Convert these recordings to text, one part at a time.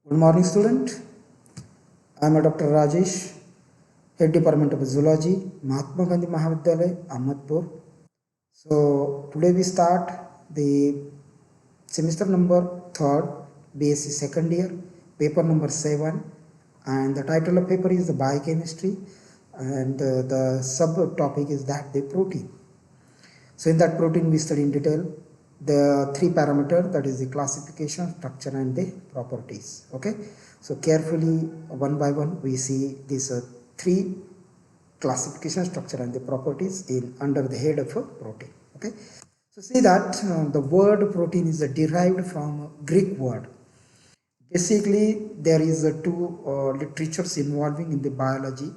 Good morning, student. I am Dr. Rajesh, Head Department of Zoology, Mahatma Gandhi Mahavidyalaya, Ahmedpur. So today we start the semester number 3rd, BSc second year, paper number 7, and the title of paper is the biochemistry, and the subtopic is that the protein. So in that protein we study in detail the three parameters, that is the classification, structure and the properties. Okay, so carefully one by one we see these three classification, structure and the properties in under the head of a protein. Okay, so see that the word protein is derived from a Greek word. Basically there is two literatures involving in the biology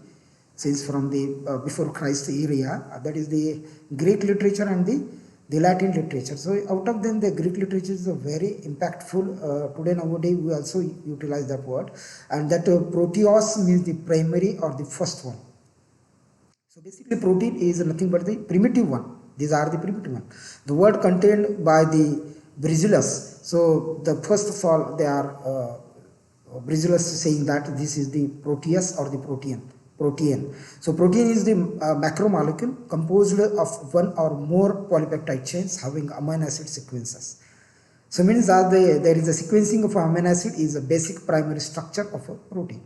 since from the before Christ era, that is the Greek literature and the Latin literature. So out of them the Greek literature is a very impactful. Today nowadays we also utilize that word, and that proteos means the primary or the first one. So basically protein is nothing but the primitive one. These are the primitive one. The word contained by the Brazillus. So the first of all they are Brazillus saying that this is the proteus or the protein. So protein is the macromolecule composed of one or more polypeptide chains having amino acid sequences. So means that there is a sequencing of amino acid is a basic primary structure of a protein.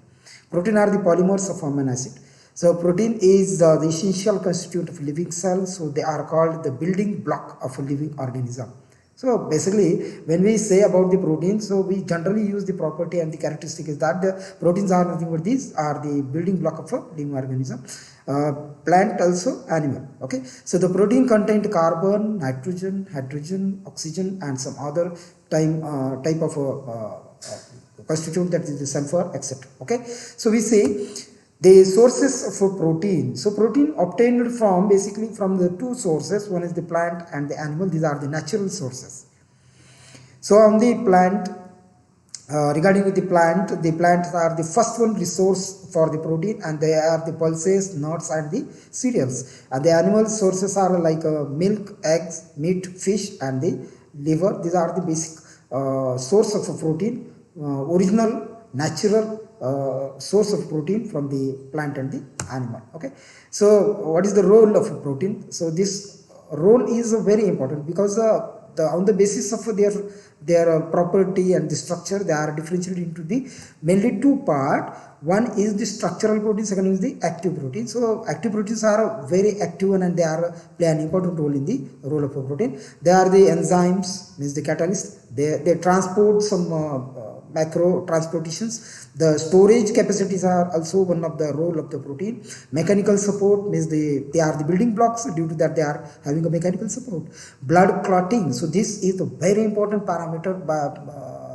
Protein are the polymers of amino acid. So protein is the essential constituent of living cells. So they are called the building block of a living organism. So basically when we say about the protein, so we generally use the property and the characteristic is that the proteins are nothing but these are the building block of a living organism. Plant also animal. Okay, so the protein contained carbon, nitrogen, hydrogen, oxygen and some other type of constituent, that is the sulfur, etc. Okay, so we say the sources of protein. So protein obtained from basically from the two sources, one is the plant and the animal. These are the natural sources. So on the plant, regarding with the plants are the first one resource for the protein, and they are the pulses, nuts and the cereals. And the animal sources are like milk, eggs, meat, fish and the liver. These are the basic source of protein, original natural source of protein from the plant and the animal. Okay, so what is the role of protein? So this role is very important because on the basis of their property and the structure, they are differentiated into the mainly two part. One is the structural protein, second is the active protein. So active proteins are very active and they are play an important role in the role of a protein. They are the enzymes, means the catalyst. They transport some macro transportations. The storage capacities are also one of the role of the protein. Mechanical support means they are the building blocks. Due to that they are having a mechanical support. Blood clotting, so this is a very important parameter by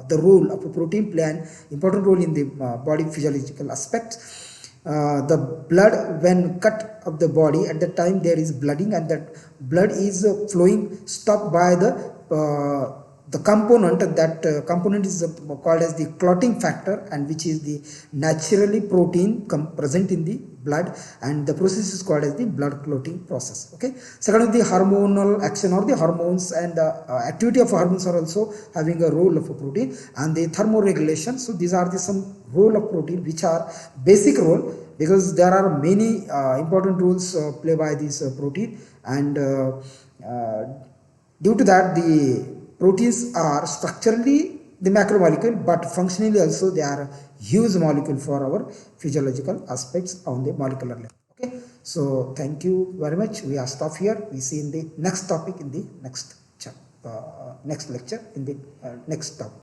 the role of a protein play an important role in the body physiological aspects. The blood when cut of the body, at that time there is blooding, and that blood is flowing stopped by the component. That component is called as the clotting factor, and which is the naturally protein present in the blood, and the process is called as the blood clotting process. Okay, second, the hormonal action or the hormones and the activity of hormones are also having a role of a protein, and the thermoregulation. So these are the some role of protein which are basic role, because there are many important roles played by this protein, and due to that the proteins are structurally the macromolecule, but functionally also they are huge molecule for our physiological aspects on the molecular level. Okay, so thank you very much. We are stop here. We see in the next topic in the next next lecture in the next topic.